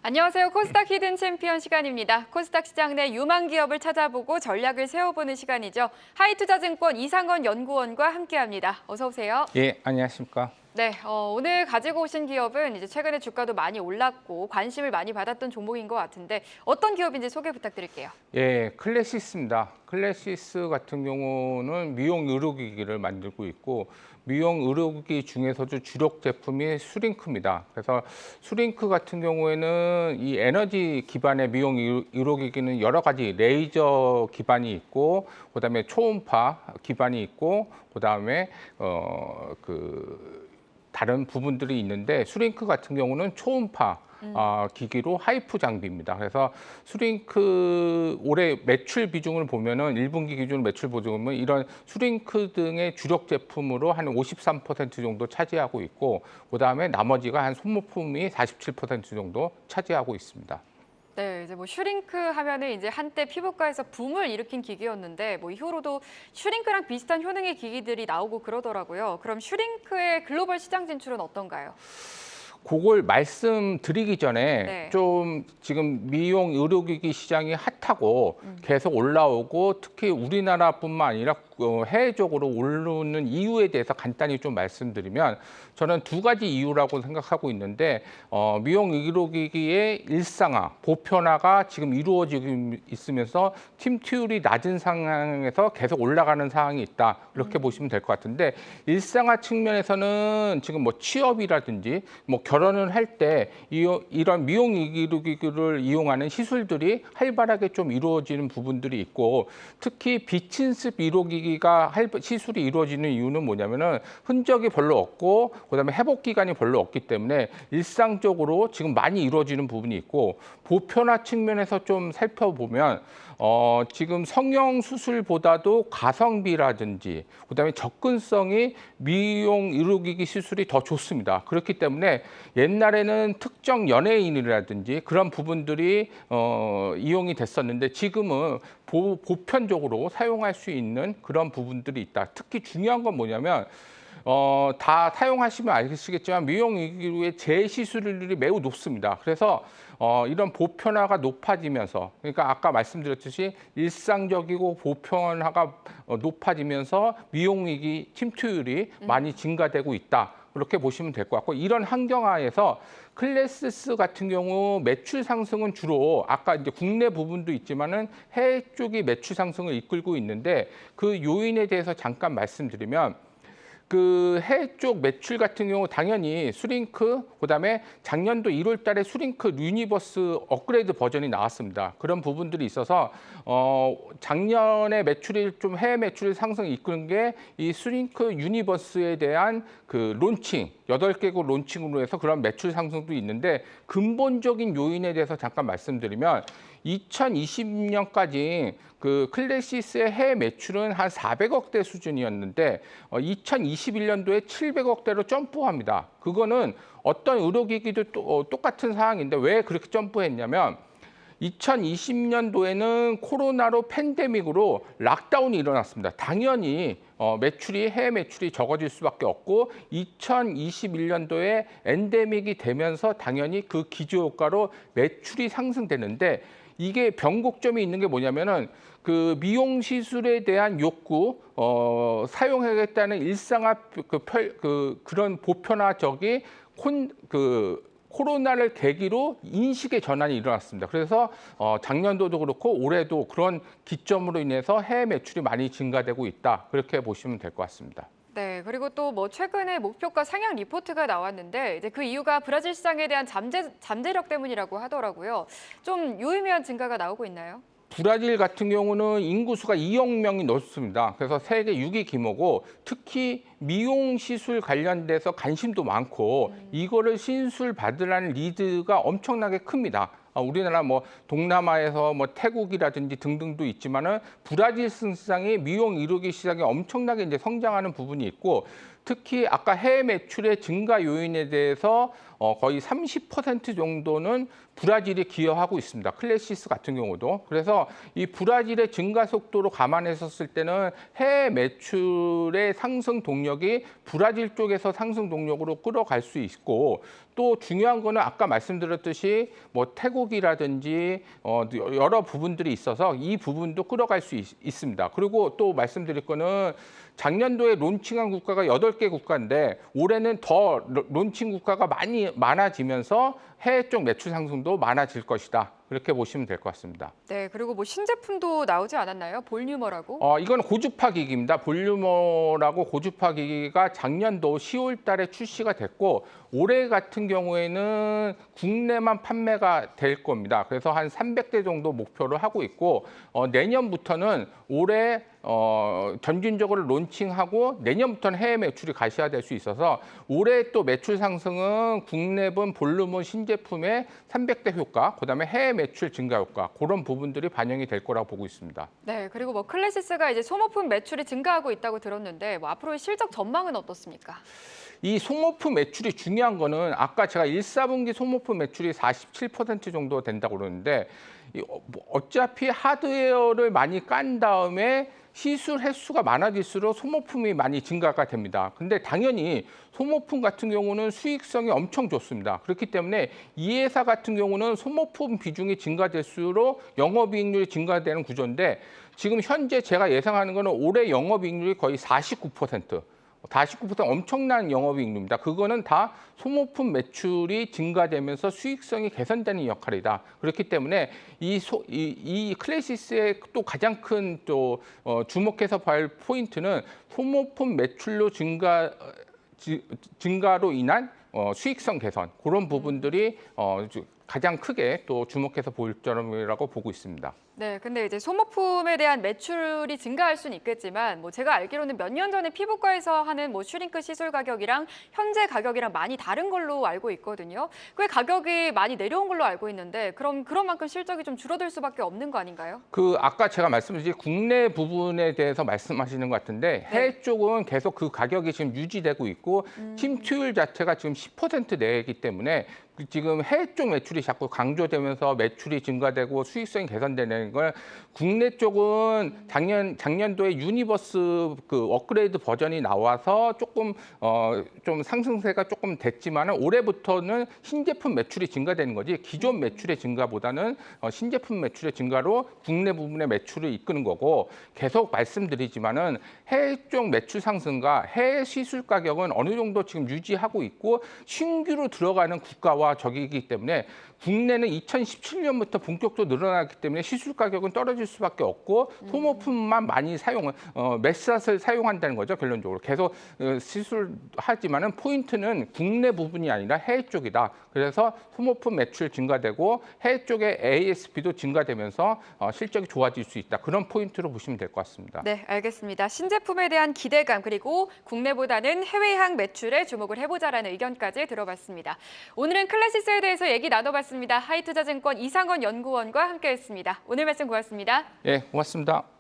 안녕하세요. 코스닥 히든 챔피언 시간입니다. 코스닥 시장 내 유망 기업을 찾아보고 전략을 세워보는 시간이죠. 하이투자증권 이상원 연구원과 함께합니다. 어서 오세요. 예, 안녕하십니까. 네, 오늘 가지고 오신 기업은 이제 최근에 주가도 많이 올랐고 관심을 많이 받았던 종목인 것 같은데 어떤 기업인지 소개 부탁드릴게요. 예, 클래시스입니다. 클래시스 같은 경우는 미용 의료기기를 만들고 있고 미용 의료기기 중에서도 주력 제품이 수링크입니다. 그래서 수링크 같은 경우에는 이 에너지 기반의 미용 의료기기는 여러 가지 레이저 기반이 있고 그다음에 초음파 기반이 있고 그다음에 다른 부분들이 있는데 수링크 같은 경우는 초음파 기기로 하이프 장비입니다. 그래서 수링크 올해 매출 비중을 보면은 1분기 기준 매출 비중은 이런 수링크 등의 주력 제품으로 한 53% 정도 차지하고 있고 그다음에 나머지가 한 소모품이 47% 정도 차지하고 있습니다. 네, 이제 뭐 슈링크 하면은 이제 한때 피부과에서 붐을 일으킨 기기였는데 뭐 이후로도 슈링크랑 비슷한 효능의 기기들이 나오고 그러더라고요. 그럼 슈링크의 글로벌 시장 진출은 어떤가요? 그걸 말씀드리기 전에 네. 좀 지금 미용 의료기기 시장이 핫하고 계속 올라오고 특히 우리나라뿐만 아니라 해외적으로 오르는 이유에 대해서 간단히 좀 말씀드리면 저는 두 가지 이유라고 생각하고 있는데 미용 의료기기의 일상화, 보편화가 지금 이루어지고 있으면서 팀투율이 낮은 상황에서 계속 올라가는 상황이 있다. 이렇게 보시면 될 것 같은데 일상화 측면에서는 지금 뭐 취업이라든지 뭐 결혼을 할 때 이런 미용 의료기기를 이용하는 시술들이 활발하게 좀 이루어지는 부분들이 있고 특히 비침습 의료기기가 시술이 이루어지는 이유는 뭐냐면은 흔적이 별로 없고 그다음에 회복 기간이 별로 없기 때문에 일상적으로 지금 많이 이루어지는 부분이 있고 보편화 측면에서 좀 살펴보면 지금 성형 수술보다도 가성비라든지 그다음에 접근성이 미용 의료기기 시술이 더 좋습니다. 그렇기 때문에 옛날에는 특정 연예인이라든지 그런 부분들이 이용이 됐었는데 지금은 보편적으로 사용할 수 있는 그런 부분들이 있다. 특히 중요한 건 뭐냐면 다 사용하시면 아시겠지만 미용 의료의 재시술률이 매우 높습니다. 그래서 이런 보편화가 높아지면서 그러니까 아까 말씀드렸듯이 일상적이고 보편화가 높아지면서 미용기기 침투율이 많이 증가되고 있다. 그렇게 보시면 될 것 같고 이런 환경하에서 클래시스 같은 경우 매출 상승은 주로 아까 이제 국내 부분도 있지만은 해외 쪽이 매출 상승을 이끌고 있는데 그 요인에 대해서 잠깐 말씀드리면 그 해외 쪽 매출 같은 경우 당연히 수링크 그다음에 작년도 1월 달에 수링크 유니버스 업그레이드 버전이 나왔습니다. 그런 부분들이 있어서 작년에 매출이 좀 해외 매출 상승 이끄는 게 이 수링크 유니버스에 대한 그 론칭 8개국 론칭으로 해서 그런 매출 상승도 있는데 근본적인 요인에 대해서 잠깐 말씀드리면 2020년까지 그 클래시스의 해외 매출은 한 400억대 수준이었는데 2021년도에 700억대로 점프합니다. 그거는 어떤 의료기기도 똑같은 상황인데 왜 그렇게 점프했냐면 2020년도에는 코로나로 팬데믹으로 락다운이 일어났습니다. 당연히 해외 매출이 적어질 수밖에 없고 2021년도에 엔데믹이 되면서 당연히 그 기저효과로 매출이 상승되는데 이게 변곡점이 있는 게 뭐냐면은 그 미용 시술에 대한 욕구, 사용하겠다는 일상화 그런 보편화적이 코로나를 계기로 인식의 전환이 일어났습니다. 그래서 작년도도 그렇고 올해도 그런 기점으로 인해서 해외 매출이 많이 증가되고 있다. 그렇게 보시면 될 것 같습니다. 네, 그리고 또 뭐 최근에 목표가 상향 리포트가 나왔는데 이제 그 이유가 브라질 시장에 대한 잠재력 때문이라고 하더라고요. 좀 유의미한 증가가 나오고 있나요? 브라질 같은 경우는 인구수가 2억 명이 넘습니다. 그래서 세계 6위 규모고 특히 미용 시술 관련돼서 관심도 많고 이거를 신술 받으라는 니드가 엄청나게 큽니다. 우리나라 뭐 동남아에서 뭐 태국이라든지 등등도 있지만은 브라질 시장이 미용 의료기 시장이 엄청나게 이제 성장하는 부분이 있고 특히 아까 해외 매출의 증가 요인에 대해서 거의 30% 정도는 브라질이 기여하고 있습니다. 클래시스 같은 경우도. 그래서 이 브라질의 증가 속도로 감안했었을 때는 해외 매출의 상승 동력이 브라질 쪽에서 상승 동력으로 끌어갈 수 있고, 또 중요한 거는 아까 말씀드렸듯이 뭐 태국이라든지 여러 부분들이 있어서 이 부분도 끌어갈 수 있습니다. 그리고 또 말씀드릴 거는 작년도에 론칭한 국가가 8개 국가인데 올해는 더 론칭 국가가 많아지면서 해외 쪽 매출 상승도 많아질 것이다. 그렇게 보시면 될 것 같습니다. 네, 그리고 뭐 신제품도 나오지 않았나요? 볼뉴머라고? 이건 고주파 기기입니다. 볼륨어라고 고주파 기기가 작년도 10월 달에 출시가 됐고 올해 같은 경우에는 국내만 판매가 될 겁니다. 그래서 한 300대 정도 목표를 하고 있고 내년부터는 올해 전진적으로 론칭하고 내년부터는 해외 매출이 가시화될 수 있어서 올해 또 매출 상승은 국내분 볼륨은 신제품의 300대 효과, 그다음에 해외 매출 증가 효과 그런 부분들이 반영이 될 거라고 보고 있습니다. 네, 그리고 뭐 클래시스가 이제 소모품 매출이 증가하고 있다고 들었는데 뭐 앞으로의 실적 전망은 어떻습니까? 이 소모품 매출이 중요한 거는 아까 제가 1, 4분기 소모품 매출이 47% 정도 된다고 그러는데 어차피 하드웨어를 많이 깐 다음에 시술 횟수가 많아질수록 소모품이 많이 증가가 됩니다. 근데 당연히 소모품 같은 경우는 수익성이 엄청 좋습니다. 그렇기 때문에 이 회사 같은 경우는 소모품 비중이 증가될수록 영업이익률이 증가되는 구조인데 지금 현재 제가 예상하는 거는 올해 영업이익률이 거의 49%. 49% 엄청난 영업이익률입니다. 그거는 다 소모품 매출이 증가되면서 수익성이 개선되는 역할이다. 그렇기 때문에 이 클래시스의 또 가장 큰 또 주목해서 볼 포인트는 소모품 매출로 증가로 인한 수익성 개선 그런 부분들이 가장 크게 또 주목해서 볼 점이라고 보고 있습니다. 네, 근데 이제 소모품에 대한 매출이 증가할 수는 있겠지만 뭐 제가 알기로는 몇 년 전에 피부과에서 하는 뭐 슈링크 시술 가격이랑 현재 가격이랑 많이 다른 걸로 알고 있거든요. 꽤 가격이 많이 내려온 걸로 알고 있는데 그럼 그런 만큼 실적이 좀 줄어들 수밖에 없는 거 아닌가요? 아까 제가 말씀드린 국내 부분에 대해서 말씀하시는 것 같은데 해외 쪽은 계속 그 가격이 지금 유지되고 있고 침투율 자체가 지금 10% 내이기 때문에 지금 해외 쪽 매출이 자꾸 강조되면서 매출이 증가되고 수익성이 개선되는 걸 국내 쪽은 작년도에 유니버스 그 업그레이드 버전이 나와서 조금 좀 상승세가 조금 됐지만은 올해부터는 신제품 매출이 증가되는 거지 기존 매출의 증가보다는 신제품 매출의 증가로 국내 부분의 매출을 이끄는 거고 계속 말씀드리지만은 해외 쪽 매출 상승과 해외 시술 가격은 어느 정도 지금 유지하고 있고 신규로 들어가는 국가와 적이기 때문에 국내는 2017년부터 본격적으로 늘어나기 때문에 시술 가격은 떨어질 수밖에 없고 소모품만 많이 메스앗을 사용한다는 거죠. 결론적으로 계속 시술하지만은 포인트는 국내 부분이 아니라 해외 쪽이다. 그래서 소모품 매출 증가되고 해외 쪽의 ASP도 증가되면서 실적이 좋아질 수 있다. 그런 포인트로 보시면 될 것 같습니다. 네, 알겠습니다. 신제품에 대한 기대감 그리고 국내보다는 해외향 매출에 주목을 해보자라는 의견까지 들어봤습니다. 오늘은 클래시스에 대해서 얘기 나눠봤습니다. 하이투자증권 이상원 연구원과 함께했습니다. 오늘 말씀 고맙습니다. 예, 고맙습니다.